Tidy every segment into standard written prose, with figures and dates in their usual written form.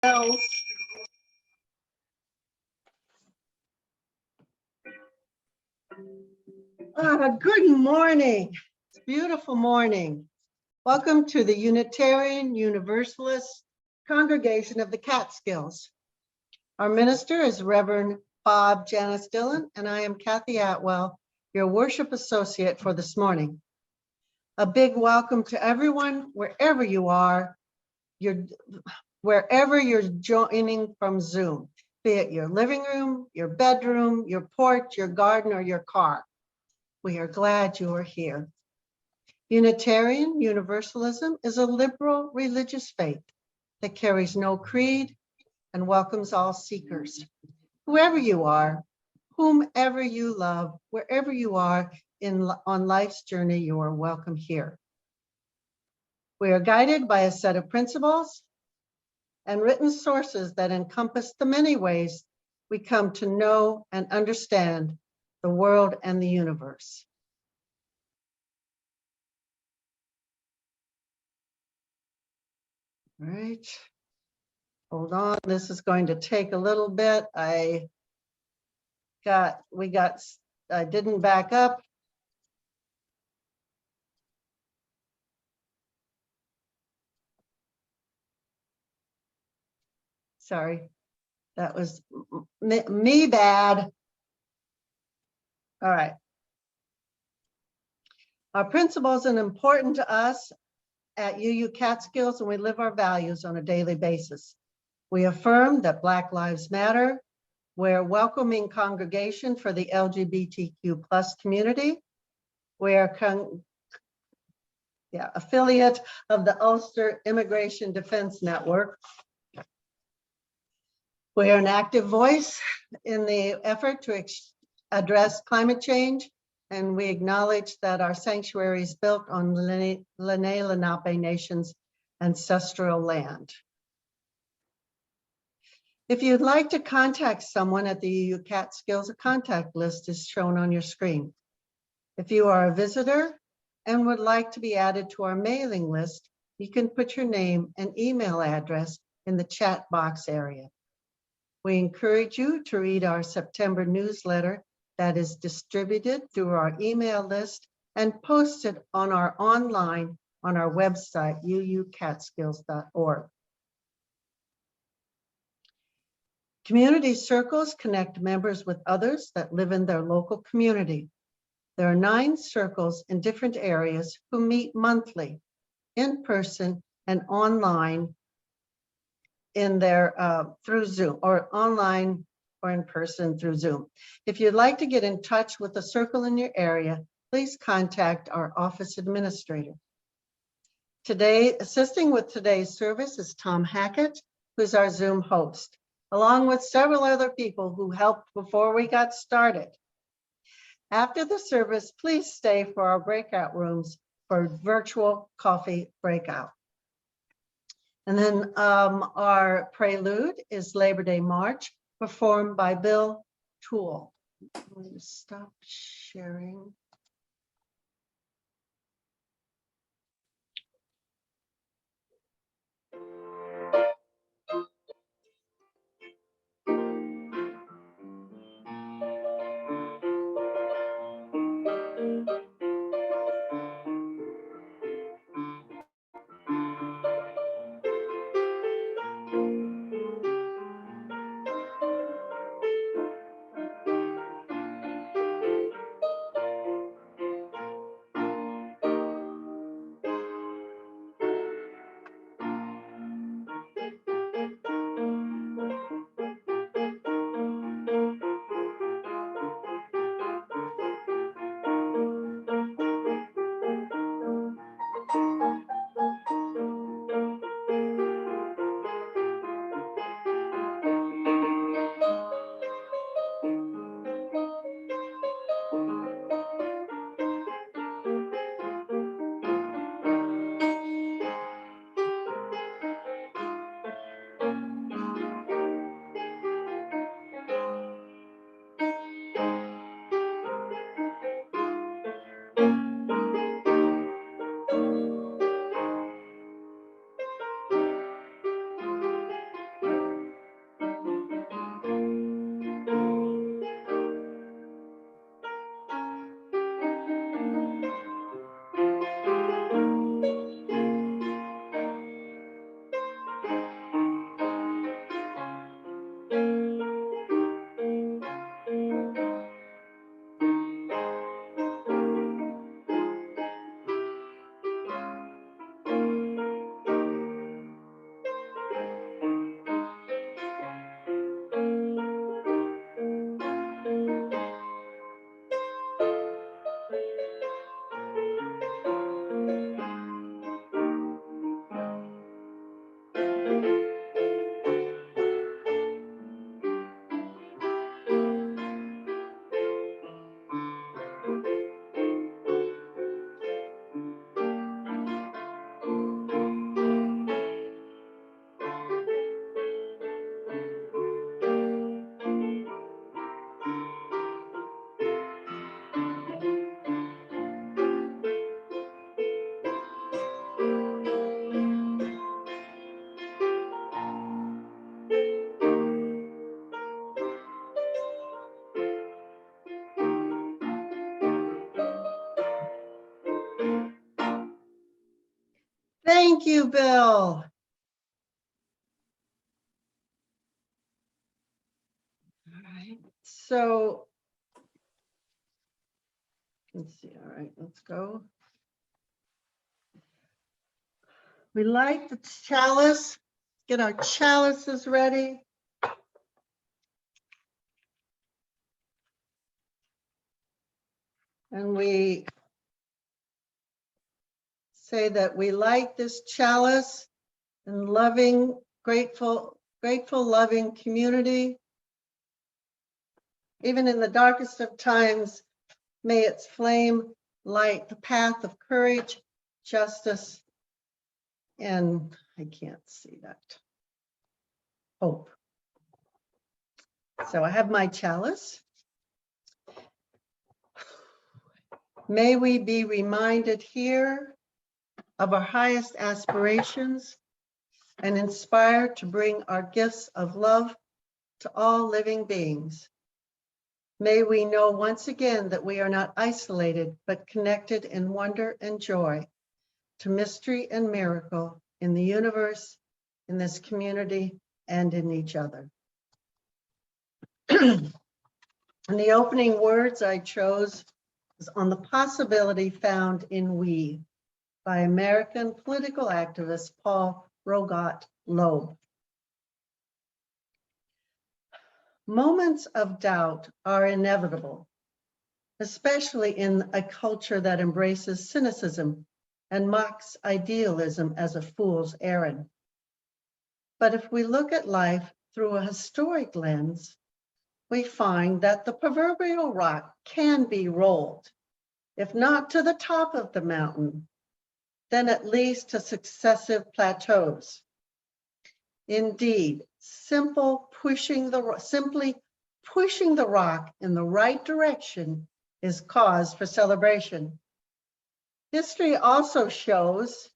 else. Good morning. It's a beautiful morning. Welcome to the Unitarian Universalist Congregation of the Catskills. Our minister is Reverend Bob Janice Dillon, and I am Kathy Atwell, your worship associate for this morning. A big welcome to everyone, wherever you are, wherever you're joining from Zoom, be it your living room, your bedroom, your porch, your garden, or your car. We are glad you are here. Unitarian Universalism is a liberal religious faith that carries no creed and welcomes all seekers. Whoever you are, whomever you love, wherever you are on life's journey, you are welcome here. We are guided by a set of principles and written sources that encompass the many ways we come to know and understand the world and the universe. All right, hold on, this is going to take a little bit. I didn't back up. Sorry, that was me bad. All right. Our principles are important to us at UU Catskills, and we live our values on a daily basis. We affirm that Black Lives Matter. We're a welcoming congregation for the LGBTQ+ community. We are affiliate of the Ulster Immigration Defense Network. We are an active voice in the effort to address climate change, and we acknowledge that our sanctuary is built on Lenape Nation's ancestral land. If you'd like to contact someone at the UU Catskills, a contact list is shown on your screen. If you are a visitor and would like to be added to our mailing list, you can put your name and email address in the chat box area. We encourage you to read our September newsletter that is distributed through our email list and posted on our website, uucatskills.org. Community circles connect members with others that live in their local community. There are 9 circles in different areas who meet monthly, in person and online through Zoom, or online or in person through Zoom. If you'd like to get in touch with a circle in your area, please contact our office administrator. Today, assisting with today's service is Tom Hackett, who's our Zoom host, along with several other people who helped before we got started. After the service, please stay for our breakout rooms for virtual coffee breakout. And then our prelude is Labor Day March, performed by Bill Toole. I'm going to stop sharing. Thank you, Bill. All right, so let's see. All right, let's go. We light the chalice, get our chalices ready. And we say that we light this chalice in loving, grateful, loving community. Even in the darkest of times, may its flame light the path of courage, justice, and I can't see that, hope. So I have my chalice. May we be reminded here of our highest aspirations and inspired to bring our gifts of love to all living beings. May we know once again that we are not isolated, but connected in wonder and joy to mystery and miracle in the universe, in this community, and in each other. And the opening words I chose was on the possibility found in we by American political activist Paul Rogat Loeb. Moments of doubt are inevitable, especially in a culture that embraces cynicism and mocks idealism as a fool's errand. But if we look at life through a historic lens, we find that the proverbial rock can be rolled, if not to the top of the mountain, then at least to successive plateaus. Indeed, simply pushing the rock in the right direction is cause for celebration. History also shows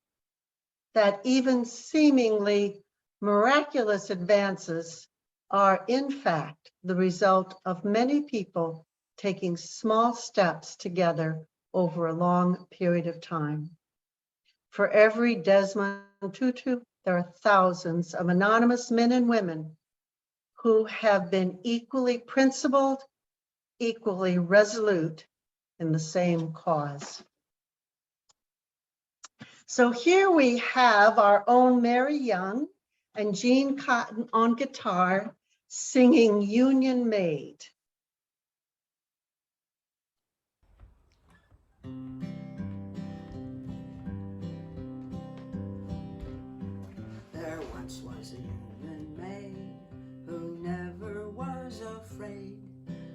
that even seemingly miraculous advances are in fact the result of many people taking small steps together over a long period of time. For every Desmond Tutu, there are thousands of anonymous men and women who have been equally principled, equally resolute in the same cause. So here we have our own Mary Young and Jean Cotton on guitar singing Union Maid. There once was a Union maid who never was afraid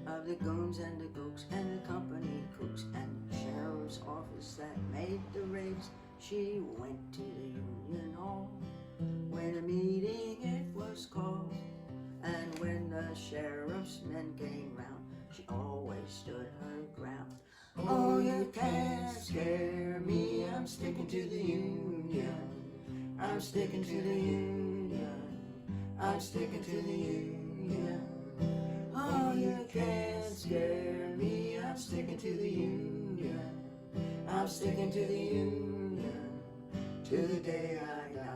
of the goons and the gooks and the company crooks and the sheriff's office that made the raids. She went to the Union Hall when a meeting it was called, and when the sheriff's men came round, she always stood her ground. Oh, you can't scare me, I'm sticking to the Union. I'm sticking to the Union. I'm sticking to the Union. Oh, you can't scare me, I'm sticking to the Union. I'm sticking to the Union to the day I die.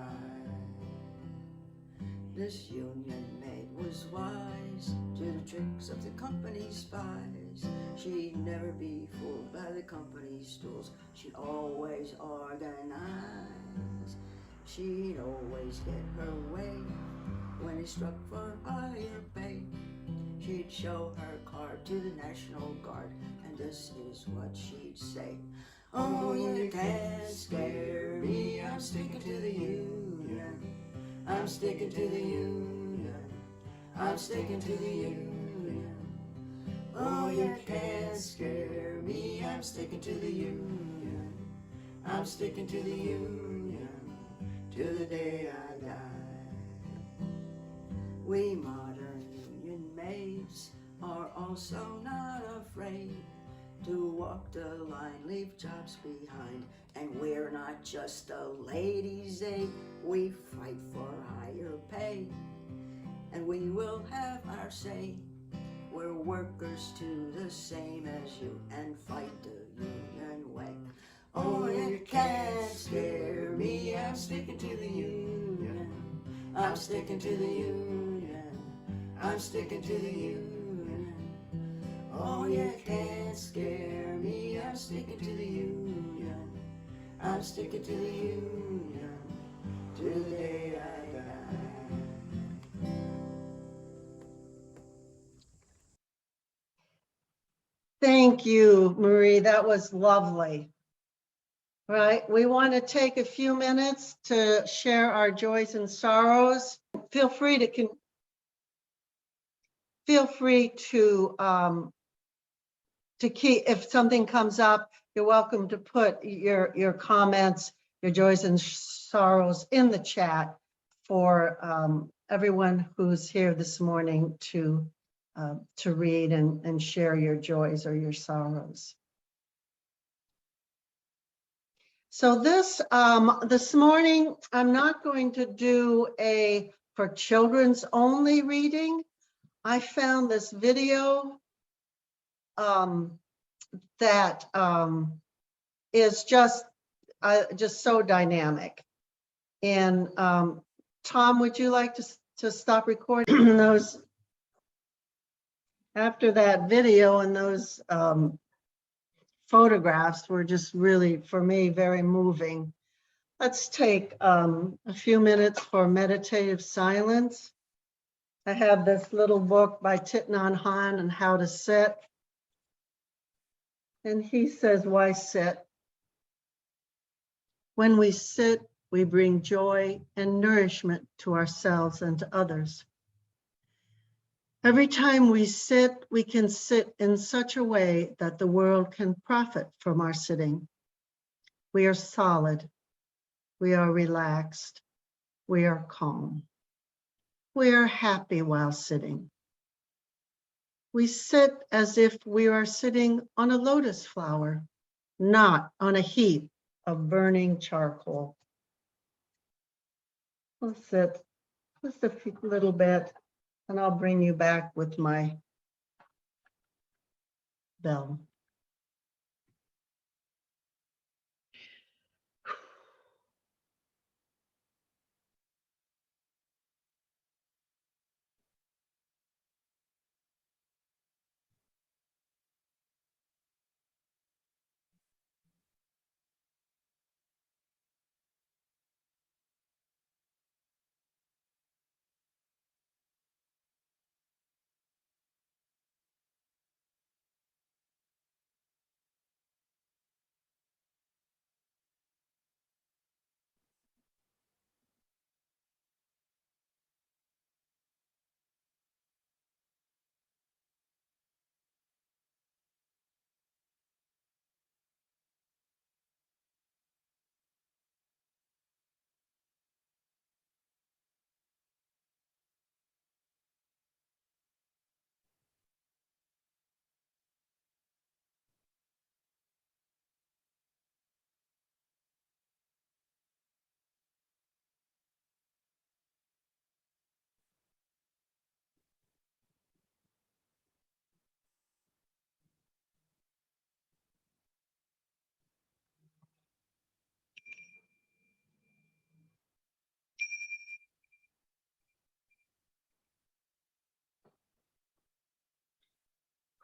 This Union maid was wise to the tricks of the company's spies. She'd never be fooled by the company's stools. She'd always organize. She'd always get her way when it struck for higher pay. She'd show her card to the National Guard, and this is what she'd say. Oh, you can't scare me, I'm sticking to the Union. I'm sticking to the Union. I'm sticking to the Union. Oh, you can't scare me, I'm sticking to the Union. I'm sticking to the Union to the day I die. We modern Union maids are also not afraid to walk the line, leave jobs behind, and we're not just a ladies' aid. We fight for higher pay, and we will have our say. We're workers too, the same as you, and fight the union way. Oh, you can't scare me. I'm sticking to the union. I'm sticking to the union. I'm sticking to the union. Oh, you can't scare me. I'm sticking to the union. I'm sticking to the union till the day I die. Thank you, Marie. That was lovely. Right. We want to take a few minutes to share our joys and sorrows. Feel free to keep, if something comes up, you're welcome to put your comments, your joys and sorrows in the chat for everyone who's here this morning to read and share your joys or your sorrows. So this morning, I'm not going to do a for children's only reading. I found this video that is just so dynamic. And Tom, would you like to stop recording those after that video? And those photographs were just really, for me, very moving. Let's take a few minutes for meditative silence. I have this little book by Thich Nhat Hanh on how to sit. And he says, why sit? When we sit, we bring joy and nourishment to ourselves and to others. Every time we sit, we can sit in such a way that the world can profit from our sitting. We are solid. We are relaxed. We are calm. We are happy while sitting. We sit as if we are sitting on a lotus flower, not on a heap of burning charcoal. We'll sit just a little bit, and I'll bring you back with my bell.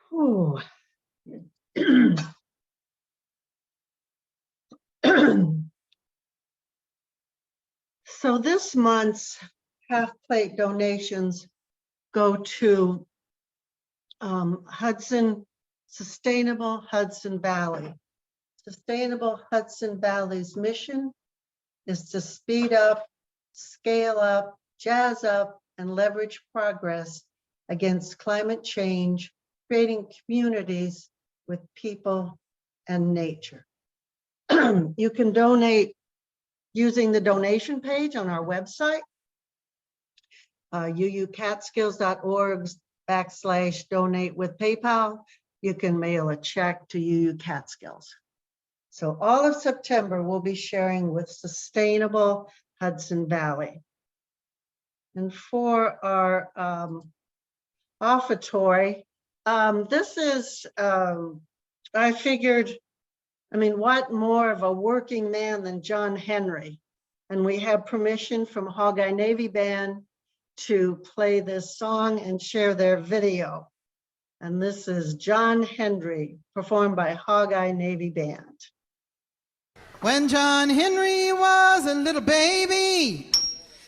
Whew. So this month's half plate donations go to Sustainable Hudson Valley. Sustainable Hudson Valley's mission is to speed up, scale up, jazz up, and leverage progress against climate change, creating communities with people and nature. You can donate using the donation page on our website, uucatskills.org/donate with PayPal. You can mail a check to UU Catskills. So all of September, we'll be sharing with Sustainable Hudson Valley. And for our offertory, this is, I figured I mean, what more of a working man than John Henry? And we have permission from Hogeye Navy Band to play this song and share their video. And this is John Henry, performed by Hogeye Navy Band. When John Henry was a little baby,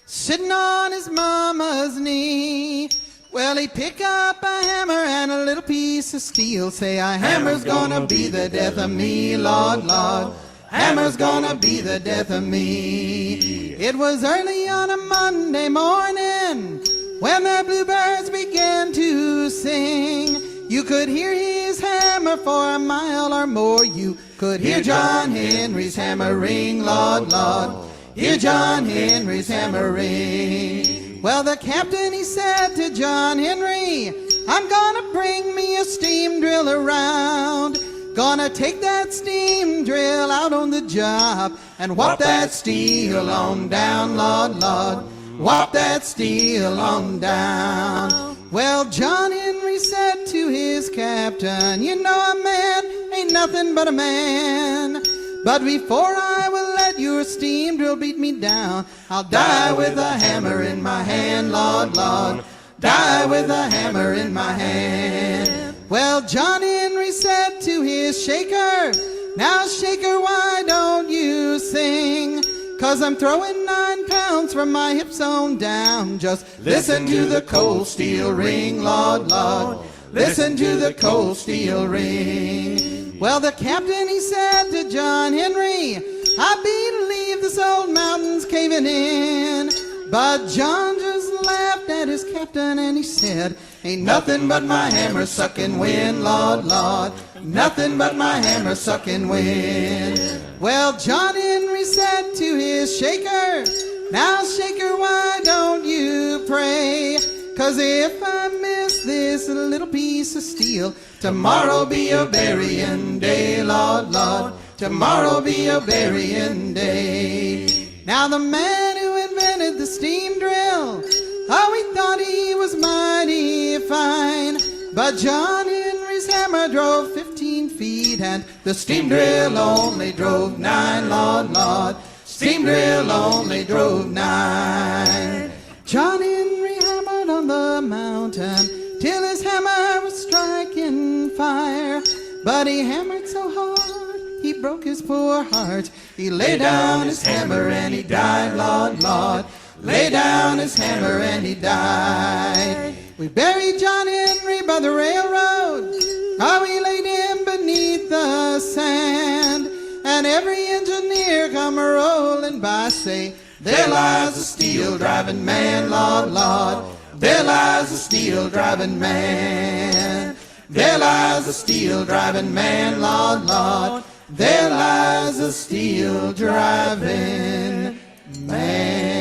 sitting on his mama's knee, well, he'd pick up a hammer and a little piece of steel, say, a hammer's gonna be the death of me, Lord, Lord. Hammer's gonna be the death of me. It was early on a Monday morning when the bluebirds began to sing. You could hear his hammer for a mile or more. You could hear John Henry's hammer ring, Lord, Lord. Hear John Henry's hammer ring. Well, the captain, he said to John Henry, I'm gonna bring me a steam drill around. Gonna take that steam drill out on the job and whop that steel on down, Lord, Lord. Whop that steel on down. Well, John Henry said to his captain, you know, a man ain't nothing but a man. But before I will let your steam drill beat me down, I'll die with a hammer in my hand, Lord, Lord. Die with a hammer in my hand. Well, John Henry said to his shaker, now shaker, why don't you sing? 'Cause I'm throwing 9 pounds from my hips on down. Just listen to the cold steel ring, Lord, Lord. Listen to the cold steel ring. Well, the captain, he said to John Henry, I believe this old mountain's caving in. But John just laughed at his captain and he said, ain't nothing but my hammer sucking wind, Lord, Lord. Nothing but my hammer sucking wind. Well, John Henry said to his shaker, now shaker, why don't you pray? 'Cause if I miss this little piece of steel, tomorrow'll be your burying day, Lord, Lord. Tomorrow'll be your burying day. Now the man who invented the steam drill, oh, he thought he was mighty fine. But John Henry's hammer drove 15 feet and the steam drill only drove 9, Lord, Lord. Steam drill only drove 9. John Henry hammered on the mountain till his hammer was striking fire. But he hammered so hard, he broke his poor heart. He laid down his hammer and he died, Lord, Lord. Lay down his hammer and he died. We buried John Henry by the railroad. Oh, we laid him beneath the sand. And every engineer come rolling by, say, there lies a steel driving man, Lord, Lord. There lies a steel driving man. There lies a steel driving man, Lord, Lord. There lies a steel driving man.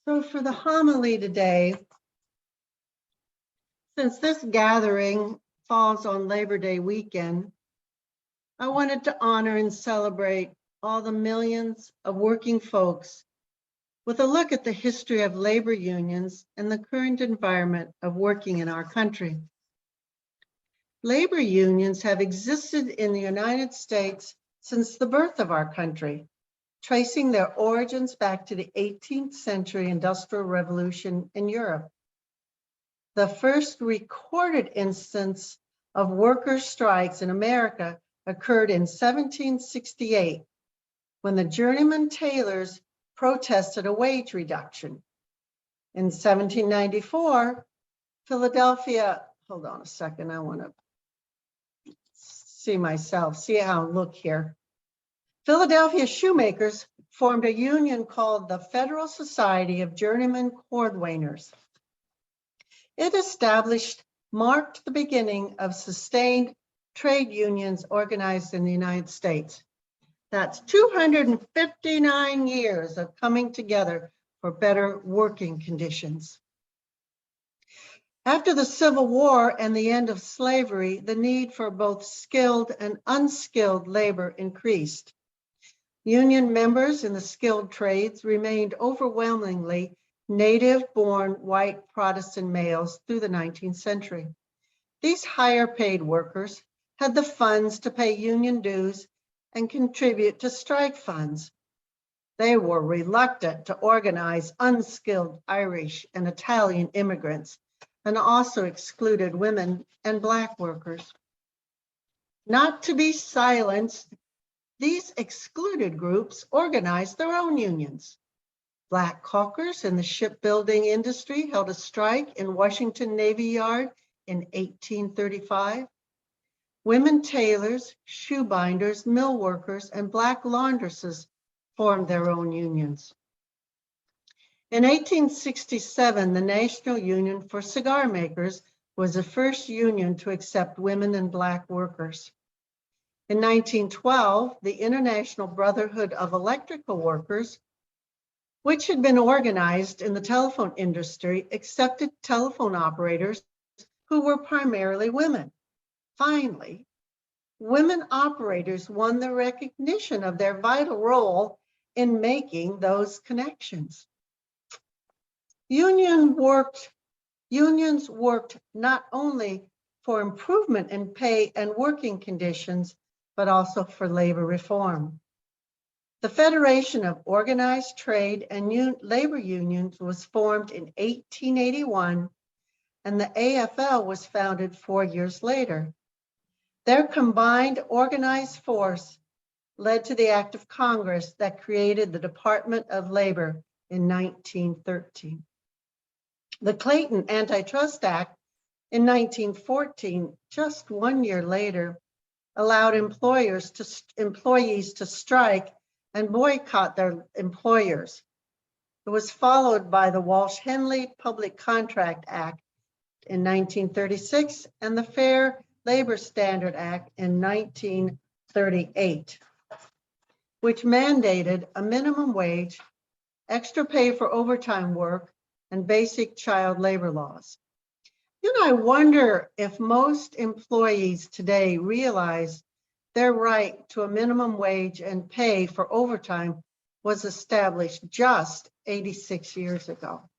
So for the homily today, since this gathering falls on Labor Day weekend, I wanted to honor and celebrate all the millions of working folks with a look at the history of labor unions and the current environment of working in our country. Labor unions have existed in the United States since the birth of our country, tracing their origins back to the 18th century Industrial Revolution in Europe. The first recorded instance of worker strikes in America occurred in 1768, when the journeyman tailors protested a wage reduction. In 1794, Philadelphia, hold on a second, I want to see myself, see how I look here. Philadelphia shoemakers formed a union called the Federal Society of Journeyman Cordwainers. It established marked the beginning of sustained trade unions organized in the United States. That's 259 years of coming together for better working conditions. After the Civil War and the end of slavery, the need for both skilled and unskilled labor increased. Union members in the skilled trades remained overwhelmingly native-born white Protestant males through the 19th century. These higher-paid workers had the funds to pay union dues and contribute to strike funds. They were reluctant to organize unskilled Irish and Italian immigrants, and also excluded women and Black workers. Not to be silenced, these excluded groups organized their own unions. Black caulkers in the shipbuilding industry held a strike in Washington Navy Yard in 1835. Women tailors, shoe binders, mill workers, and Black laundresses formed their own unions. In 1867, the National Union for Cigar Makers was the first union to accept women and Black workers. In 1912, the International Brotherhood of Electrical Workers, which had been organized in the telephone industry, accepted telephone operators who were primarily women. Finally, women operators won the recognition of their vital role in making those connections. Unions worked not only for improvement in pay and working conditions, but also for labor reform. The Federation of Organized Trade and Labor Unions was formed in 1881, and the AFL was founded 4 years later. Their combined organized force led to the Act of Congress that created the Department of Labor in 1913. The Clayton Antitrust Act in 1914, just 1 year later, allowed employees to strike and boycott their employers. It was followed by the Walsh-Henley Public Contract Act in 1936 and the Fair Labor Standard Act in 1938, which mandated a minimum wage, extra pay for overtime work, and basic child labor laws. I wonder if most employees today realize their right to a minimum wage and pay for overtime was established just 86 years ago.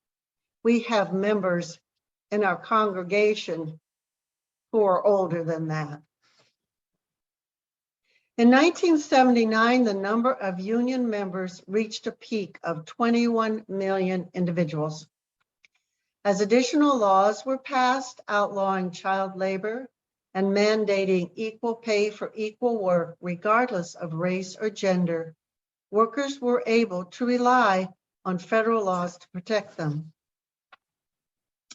We have members in our congregation who are older than that. In 1979, the number of union members reached a peak of 21 million individuals. As additional laws were passed outlawing child labor and mandating equal pay for equal work, regardless of race or gender, workers were able to rely on federal laws to protect them.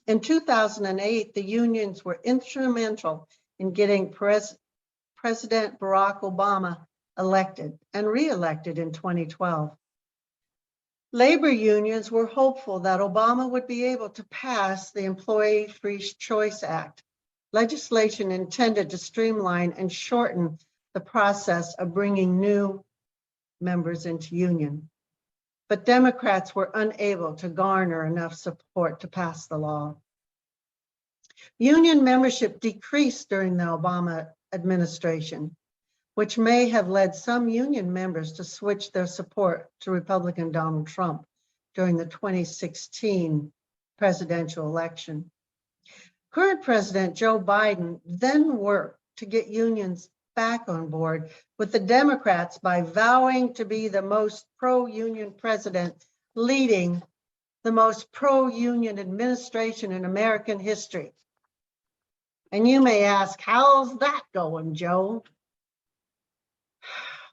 In 2008, the unions were instrumental in getting President Barack Obama elected and re-elected in 2012. Labor unions were hopeful that Obama would be able to pass the Employee Free Choice Act, legislation intended to streamline and shorten the process of bringing new members into union. But Democrats were unable to garner enough support to pass the law. Union membership decreased during the Obama administration, which may have led some union members to switch their support to Republican Donald Trump during the 2016 presidential election. Current President Joe Biden then worked to get unions back on board with the Democrats by vowing to be the most pro-union president, leading the most pro-union administration in American history. And you may ask, how's that going, Joe?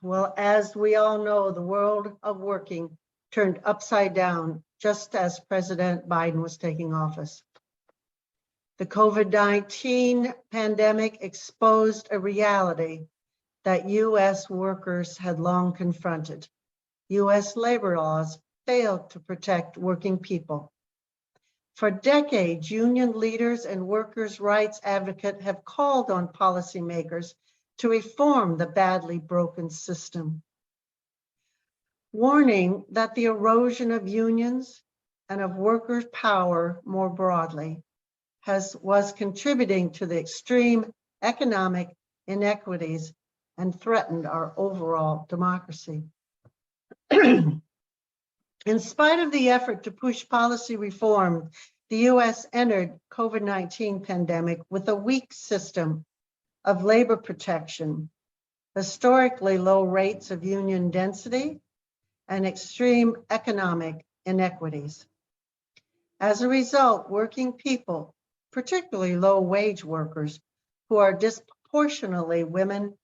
Well, as we all know, the world of working turned upside down just as President Biden was taking office. The COVID-19 pandemic exposed a reality that U.S. workers had long confronted. U.S. labor laws failed to protect working people. For decades, union leaders and workers' rights advocates have called on policymakers to reform the badly broken system, warning that the erosion of unions and of workers' power more broadly was contributing to the extreme economic inequities and threatened our overall democracy. In spite of the effort to push policy reform, the U.S. entered COVID-19 pandemic with a weak system of labor protection, historically low rates of union density, and extreme economic inequities. As a result, working people, particularly low-wage workers, who are disproportionately women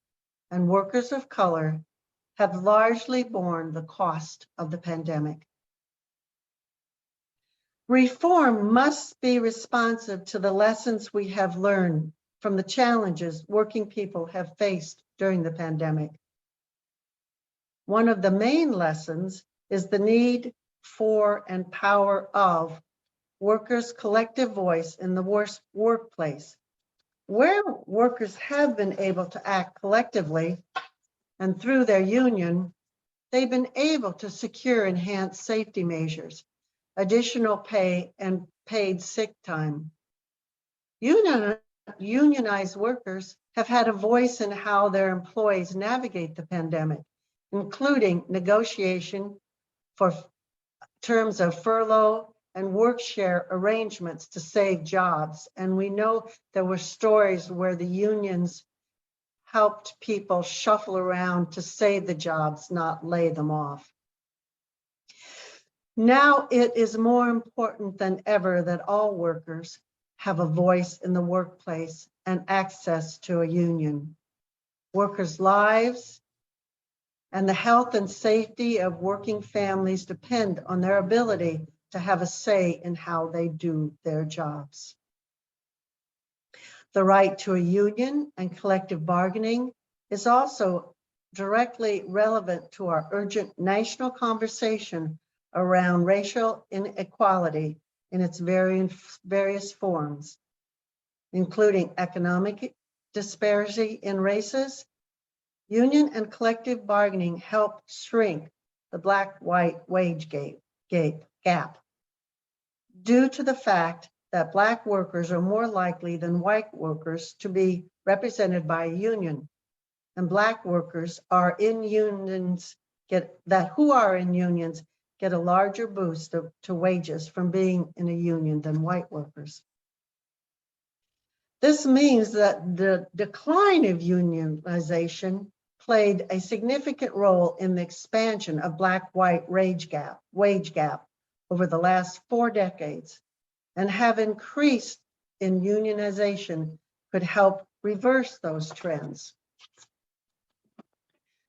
and workers of color, have largely borne the cost of the pandemic. Reform must be responsive to the lessons we have learned from the challenges working people have faced during the pandemic. One of the main lessons is the need for and power of workers' collective voice in the workplace. Where workers have been able to act collectively and through their union, they've been able to secure enhanced safety measures, additional pay, and paid sick time. Unionized workers have had a voice in how their employees navigate the pandemic, including negotiation for terms of furlough and work share arrangements to save jobs. And we know there were stories where the unions helped people shuffle around to save the jobs, not lay them off. Now it is more important than ever that all workers have a voice in the workplace and access to a union. Workers' lives and the health and safety of working families depend on their ability to have a say in how they do their jobs. The right to a union and collective bargaining is also directly relevant to our urgent national conversation around racial inequality in its various forms, including economic disparity in races. Union and collective bargaining help shrink the Black-white wage gap due to the fact that Black workers are more likely than white workers to be represented by a union, and Black workers are in unions get a larger boost to wages from being in a union than white workers. This means that the decline of unionization played a significant role in the expansion of Black-white wage gap over the last 4 decades, and have increased in unionization could help reverse those trends.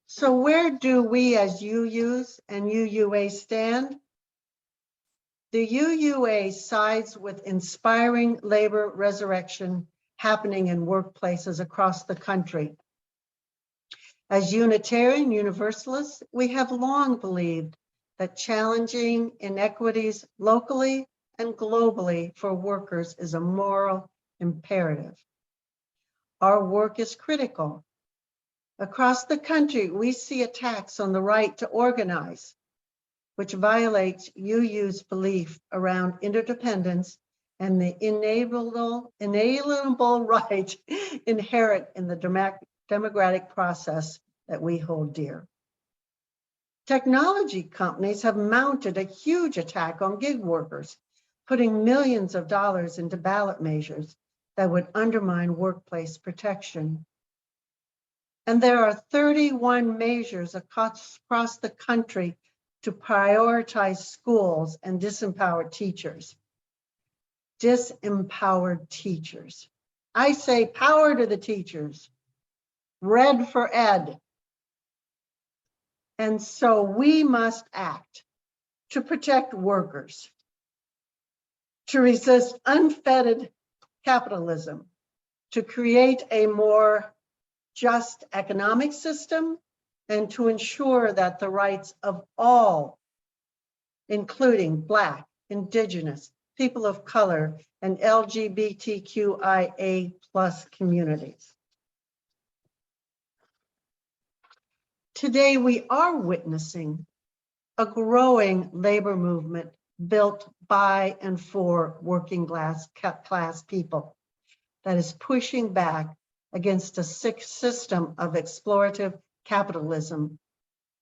So where do we as UUs and UUA stand? The UUA sides with inspiring labor resurrection happening in workplaces across the country. As Unitarian Universalists, we have long believed that challenging inequities locally and globally for workers is a moral imperative. Our work is critical. Across the country, we see attacks on the right to organize, which violates UU's belief around interdependence and the inalienable right inherent in the democratic process that we hold dear. Technology companies have mounted a huge attack on gig workers, putting millions of dollars into ballot measures that would undermine workplace protection. And there are 31 measures across the country to prioritize schools and disempower teachers. Disempowered teachers. I say power to the teachers. Red for ed. And so we must act to protect workers, to resist unfettered capitalism, to create a more just economic system, and to ensure that the rights of all, including Black, Indigenous, people of color, and LGBTQIA+ communities. Today, we are witnessing a growing labor movement built by and for working class people that is pushing back against a sick system of exploitative capitalism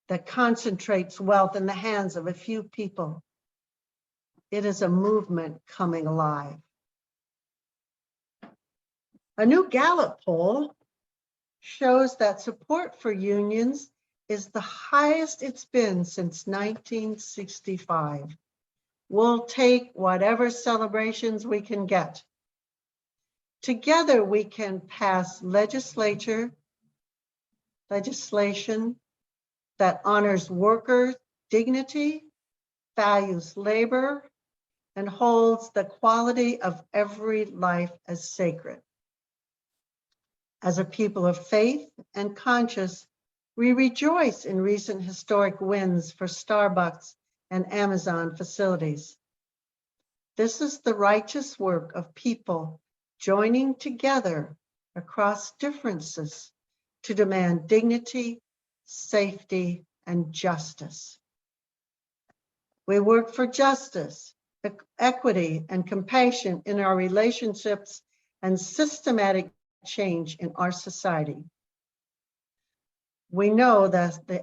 that concentrates wealth in the hands of a few people. It is a movement coming alive. A new Gallup poll shows that support for unions is the highest it's been since 1965. We'll take whatever celebrations we can get. Together we can pass legislation that honors worker dignity, values labor, and holds the quality of every life as sacred. As a people of faith and conscience, we rejoice in recent historic wins for Starbucks and Amazon facilities. This is the righteous work of people joining together across differences to demand dignity, safety, and justice. We work for justice, equity, and compassion in our relationships and systematic change in our society. We know that the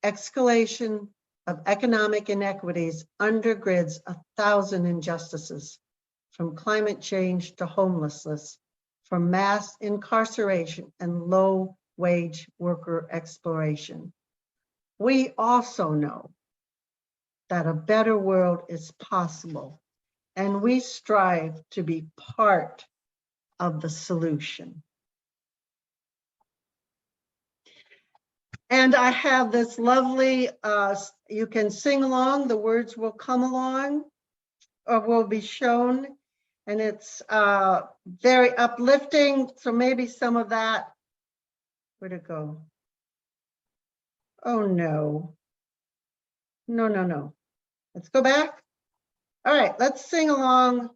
escalation of economic inequities undergirds 1,000 injustices, from climate change to homelessness, from mass incarceration and low-wage worker exploitation. We also know that a better world is possible, and we strive to be part of the solution. And I have this lovely, you can sing along, the words will come along or will be shown, and it's very uplifting. So maybe some of that, where'd it go? Oh no, no. Let's go back. All right, let's sing along.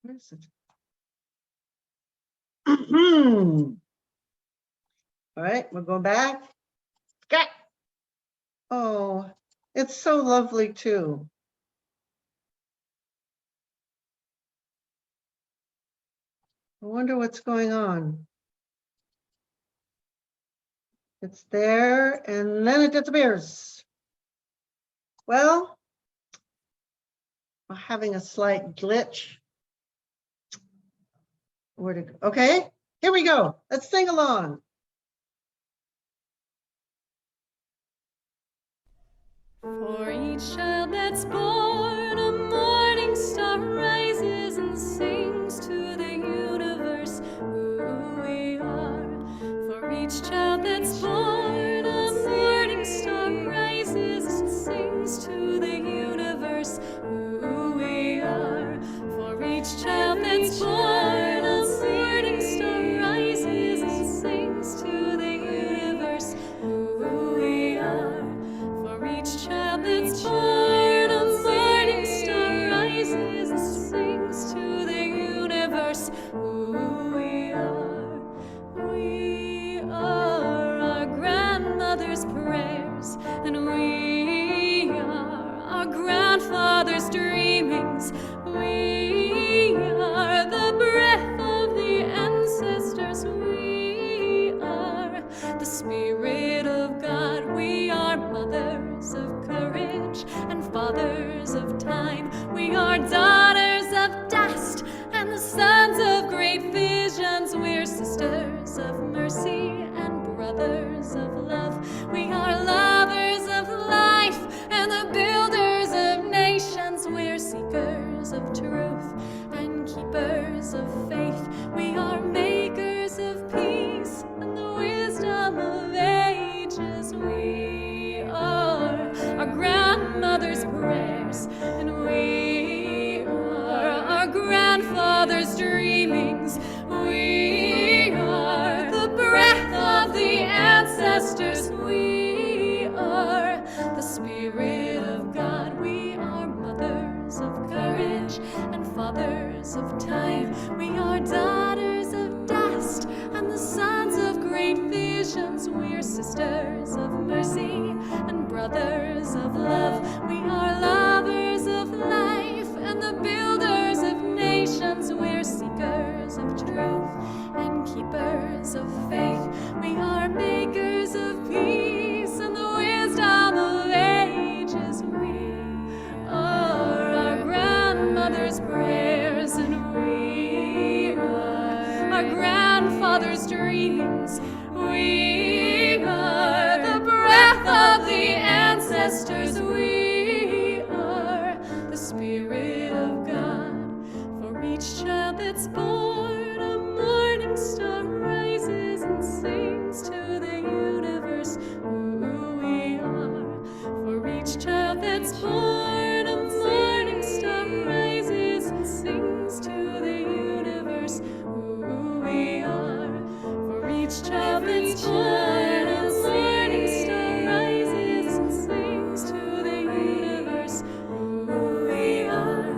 Where is it? All right, we'll go back. Got. Oh, it's so lovely too. I wonder what's going on. It's there and then it disappears. Well, we're having a slight glitch. Where'd it go? Okay, here we go. Let's sing along. For each child that's born, a morning star rises and sings to the universe who we are. For each child that's born, a morning star rises and sings to the universe who we are. For each child that's born, a morning star rises and sings to the universe who we are. For each child that's born, a morning star rises and sings to the universe who we are. We are our grandmother's prayers, and we are our grandfather's dreamings. We are the breath of the ancestors. We are the Spirit of God. We are mothers of courage and fathers of time. We are daughters of dust and the sons of great visions. We're sisters of mercy and brothers of love. We are lovers of life and the builders of nations. We're seekers of truth and keepers of faith. We are makers of peace and the wisdom of ages. We are our grandmother's prayers, and we are our grandfather's dreamings. We are the breath of the ancestors. We are the Spirit of God. We are mothers of courage and fathers of time. We are daughters of dust and the sons of great visions. We are sisters of mercy and brothers of love. We are lovers of life and the builders of nations. We're seekers of truth and keepers of faith. masters, we are the Spirit of God. For each child that's born, a morning star rises and sings to the universe who we are. For each child that's born, a morning star rises and sings to the universe who we are. For each child that's born, a morning star rises and sings to the universe who we are.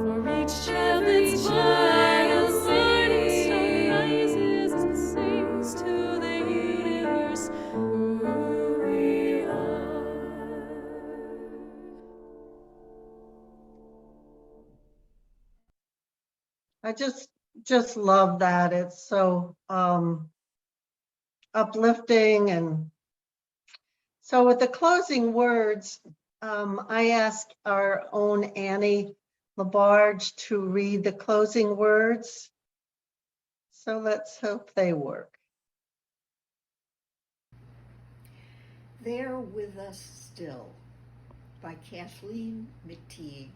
For each child that's born, a morning star rises and sings to the universe who we are. I just love that. It's so uplifting. And so with the closing words, I ask our own Annie Labarge to read the closing words. So let's hope they work. They're with us still, by Kathleen McTeague.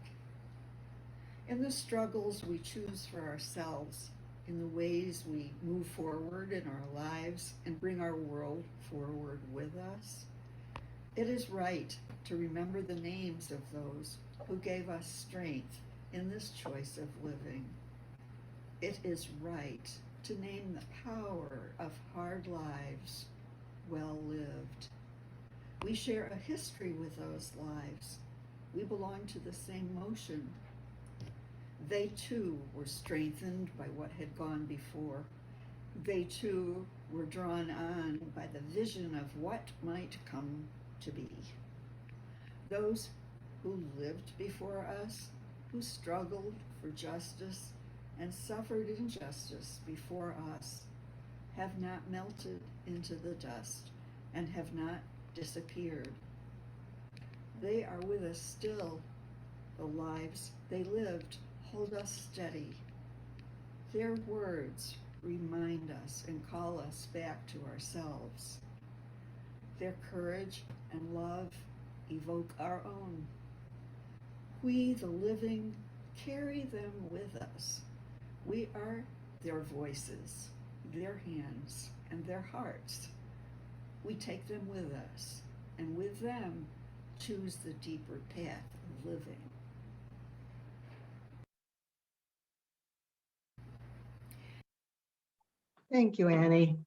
In the struggles we choose for ourselves, in the ways we move forward in our lives and bring our world forward with us, it is right to remember the names of those who gave us strength in this choice of living. It is right to name the power of hard lives well lived. We share a history with those lives. We belong to the same motion. They too were strengthened by what had gone before. They too were drawn on by the vision of what might come to be. Those who lived before us, who struggled for justice and suffered injustice before us, have not melted into the dust and have not disappeared. They are with us still. The lives they lived hold us steady. Their words remind us and call us back to ourselves. Their courage and love evoke our own. We, the living, carry them with us. We are their voices, their hands, and their hearts. We take them with us, and with them, choose the deeper path of living. Thank you, Annie.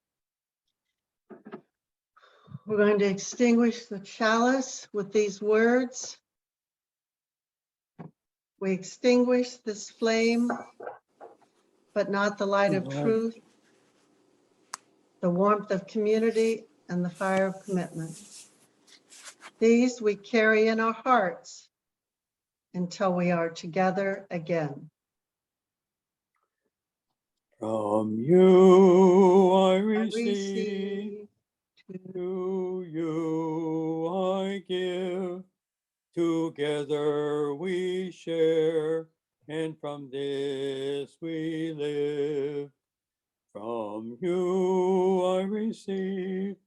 We're going to extinguish the chalice with these words. We extinguish this flame, but not the light of truth, the warmth of community, and the fire of commitment. These we carry in our hearts until we are together again. From you I I receive, to you I give. Together we share, and from this we live. From you I receive,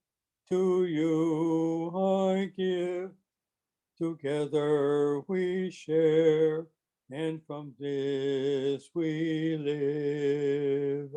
to you I give. Together we share, and from this we live.